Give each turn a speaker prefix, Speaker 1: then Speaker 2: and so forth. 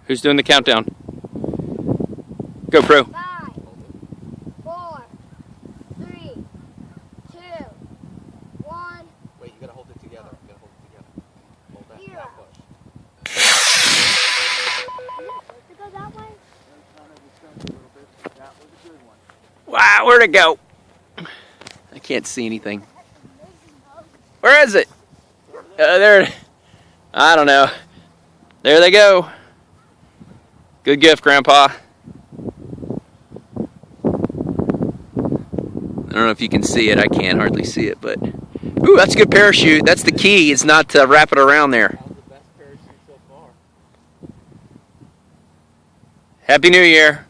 Speaker 1: Who's doing the countdown? Go, Pro.
Speaker 2: 5, 4, 3, 2, 1.
Speaker 3: Wait, you gotta hold it together. You gotta hold it together. Hold that.
Speaker 2: Zero.
Speaker 3: Now push.
Speaker 2: To go that way?
Speaker 3: That was a good one.
Speaker 1: Wow, where'd it go? I can't see anything. Where is it? There. I don't know. There they go. Good gift, Grandpa. I don't know if you can see it. I can't hardly see it, but ooh, that's a good parachute. That's the key. It's not to wrap it around there.
Speaker 3: That was the best parachute so far.
Speaker 1: Happy New Year.